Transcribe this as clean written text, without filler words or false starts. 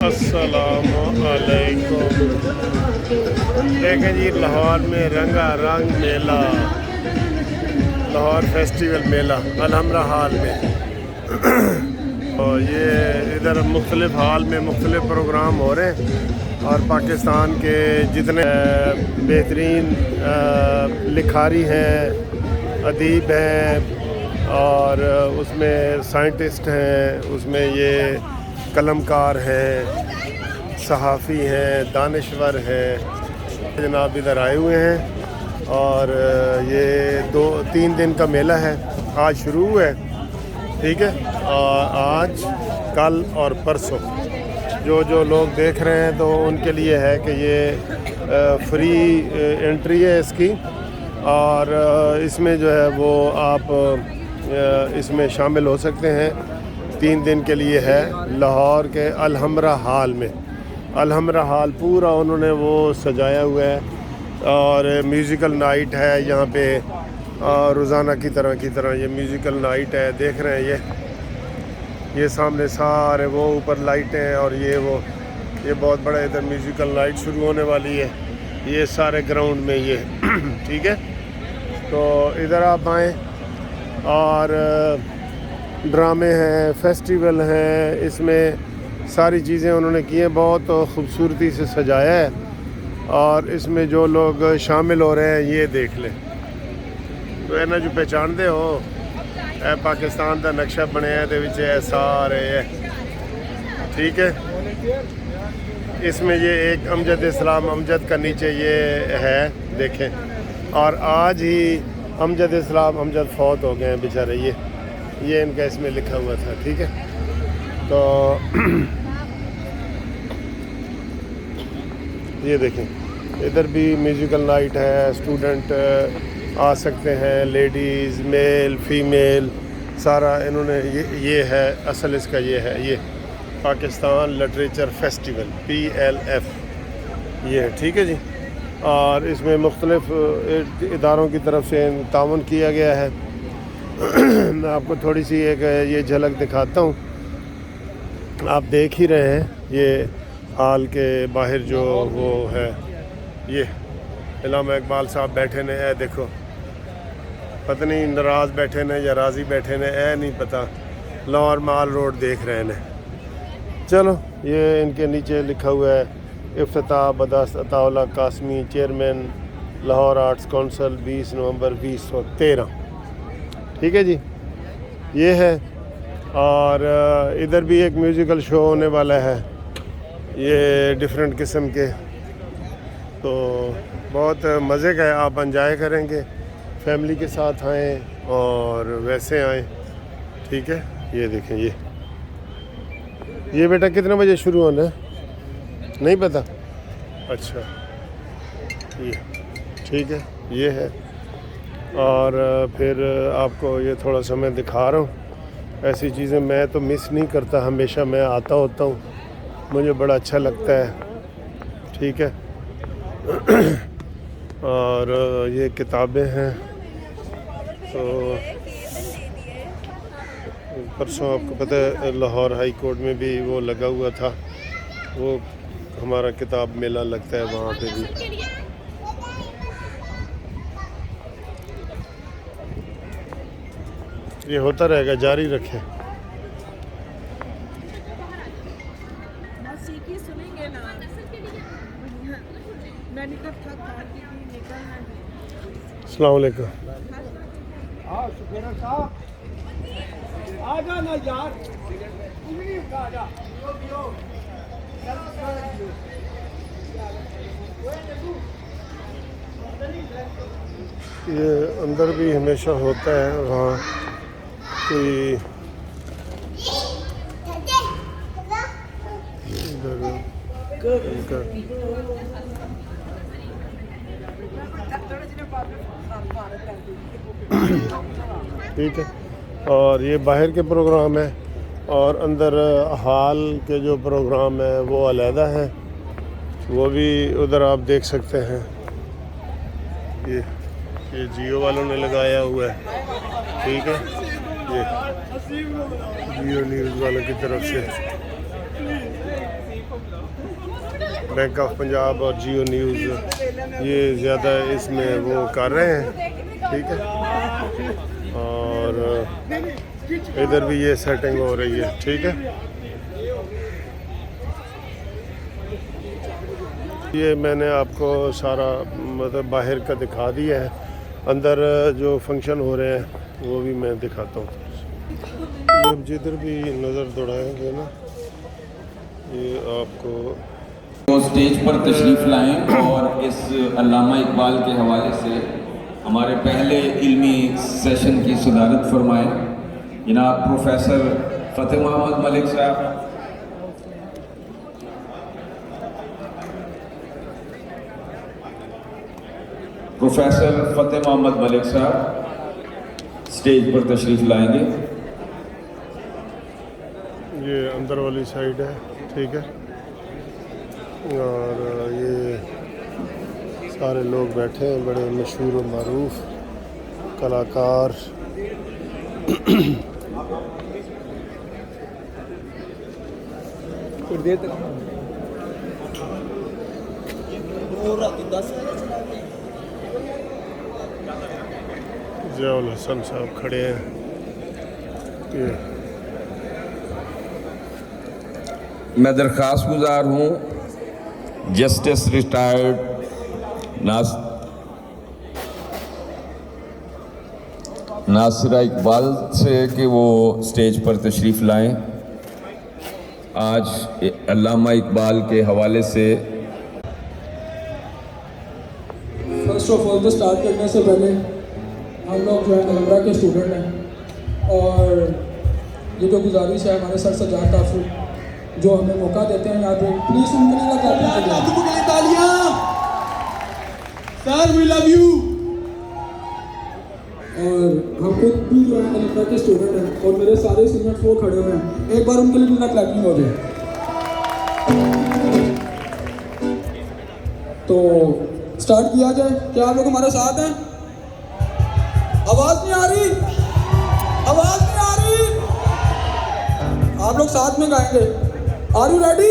अस्सलामु अलैकुम। देखें जी, लाहौर में रंगा रंग मेला, लाहौर फेस्टिवल मेला अलहमरा हाल में। और ये इधर मुख्तलिफ हाल में मुख्तलिफ प्रोग्राम हो रहे हैं और पाकिस्तान के जितने बेहतरीन लिखारी हैं, अदीब हैं और उसमें साइंटिस्ट हैं, उसमें ये कलमकार हैं, सहाफ़ी हैं, दानिश्वर हैं, जनाब इधर आए हुए हैं। और ये 2-3 दिन का मेला है, आज शुरू हुआ है, ठीक है। और आज, कल और परसों जो लोग देख रहे हैं तो उनके लिए है कि ये फ्री एंट्री है इसकी, और इसमें जो है वो आप इसमें शामिल हो सकते हैं। 3 दिन के लिए है लाहौर के अलहमरा हाल में। अलहमरा हाल पूरा उन्होंने वो सजाया हुआ है और म्यूज़िकल नाइट है यहाँ पे, रोज़ाना की तरह ये म्यूज़िकल नाइट है। देख रहे हैं ये सामने सारे वो ऊपर लाइटें हैं और ये बहुत बड़ा इधर म्यूज़िकल नाइट शुरू होने वाली है, ये सारे ग्राउंड में ये ठीक है। तो इधर आप आएँ और ड्रामे हैं, फेस्टिवल हैं, इसमें सारी चीज़ें उन्होंने की हैं, बहुत ख़ूबसूरती से सजाया है। और इसमें जो लोग शामिल हो रहे हैं ये देख लें तो इन्हें जो पहचानते हो पाकिस्तान का नक्शा बनया है सारे है, ठीक है। इसमें ये एक अमजद इस्लाम अमजद का नीचे ये है, देखें। और आज ही अमजद इस्लाम अमजद फौत हो गए हैं बेचारे, ये इनका इसमें लिखा हुआ था, ठीक है। तो ये देखें इधर भी म्यूज़िकल नाइट है, स्टूडेंट आ सकते हैं, लेडीज़, मेल, फीमेल, सारा इन्होंने ये है। असल इसका ये है, ये पाकिस्तान लिटरेचर फेस्टिवल PLF ये है, ठीक है जी। और इसमें मुख्तलिफ इदारों की तरफ से ताउन किया गया है। मैं आपको थोड़ी सी एक ये झलक दिखाता हूँ, आप देख ही रहे हैं ये हाल के बाहर जो वो है, ये इलामा इकबाल साहब बैठे ने, है देखो, पता नहीं नाराज़ बैठे ने या राज़ी बैठे ने, नहीं पता। लाहौर माल रोड देख रहे हैं। चलो, ये इनके नीचे लिखा हुआ है इफ्तिताह बदास्त Ataullah Qasmi, chairman Lahore arts council, 20 नवंबर 2013, ठीक है जी, ये है। और इधर भी एक म्यूज़िकल शो होने वाला है, ये डिफरेंट किस्म के, तो बहुत मज़े का है। आप एंजॉय करेंगे, फैमिली के साथ आएँ और वैसे आएँ, ठीक है। ये देखें, ये बेटा कितने बजे शुरू होना है नहीं पता, अच्छा ये ठीक है, ये है। और फिर आपको ये थोड़ा सा मैं दिखा रहा हूँ, ऐसी चीज़ें मैं तो मिस नहीं करता, हमेशा मैं आता होता हूँ, मुझे बड़ा अच्छा लगता है, ठीक है। और ये किताबें हैं। तो परसों आपको पता है लाहौर हाई कोर्ट में भी वो लगा हुआ था, वो हमारा किताब मेला लगता है वहाँ पे भी। ये होता रहेगा, जारी रखें। अस्सलाम वालेकुम। ये अंदर भी हमेशा होता है, वहाँ कोई इनका ठीक है। और ये बाहर के प्रोग्राम है और अंदर हाल के जो प्रोग्राम है वो अलहदा है, वो भी उधर आप देख सकते हैं। ये जियो वालों ने लगाया हुआ है, ठीक है, ये जियो न्यूज़ वालों की तरफ से। बैंक ऑफ पंजाब और जियो न्यूज़ ये ज़्यादा इसमें वो कर रहे हैं, ठीक है। और इधर भी ये सेटिंग हो रही है, ठीक है। ये मैंने आपको सारा मतलब बाहर का दिखा दिया है, अंदर जो फंक्शन हो रहे हैं वो भी मैं दिखाता हूँ। अब जिधर भी नज़र दौड़ाएंगे ना, ये आपको तो स्टेज पर तशरीफ़ लाएं और इस अल्लामा इकबाल के हवाले से हमारे पहले इल्मी सेशन की सदारत फरमाएं जनाब प्रोफेसर फ़तेह मोहम्मद मलिक साहब। प्रोफेसर फ़तेह मोहम्मद मलिक साहब स्टेज पर तशरीफ़ लाएंगे। ये अंदर वाली साइड है, ठीक है। और ये सारे लोग बैठे हैं, बड़े मशहूर और मारूफ कलाकार। कुछ देर तक ज़ियाउल हसन साहब खड़े हैं। ये मैं दरख्वास्त गुजार हूँ जस्टिस रिटायर्ड नासिरा इकबाल से कि वो स्टेज पर तशरीफ़ लाएं। आज अल्लामा इकबाल के हवाले से फर्स्ट ऑफ ऑल तो स्टार्ट करने से पहले हम लोग जो है अलमरा के स्टूडेंट हैं और ये जो गुजारिश है हमारे सर सजाद काफी जो हमें मौका देते हैं यहाँ पे, प्लीज़ उनके लिए तालियां। Sir we love you. और हम खुद भी जो है अलमरा के स्टूडेंट हैं और मेरे सारे सीनियर्स वो खड़े हुए हैं, एक बार उनके लिए बिना क्लैपिंग हो जाए। तो स्टार्ट किया जाए, क्या आप लोग हमारे साथ हैं? आवाज़ नहीं आ रही, आवाज़ नहीं आ रही। आप लोग साथ में गाएंगे। Are you ready?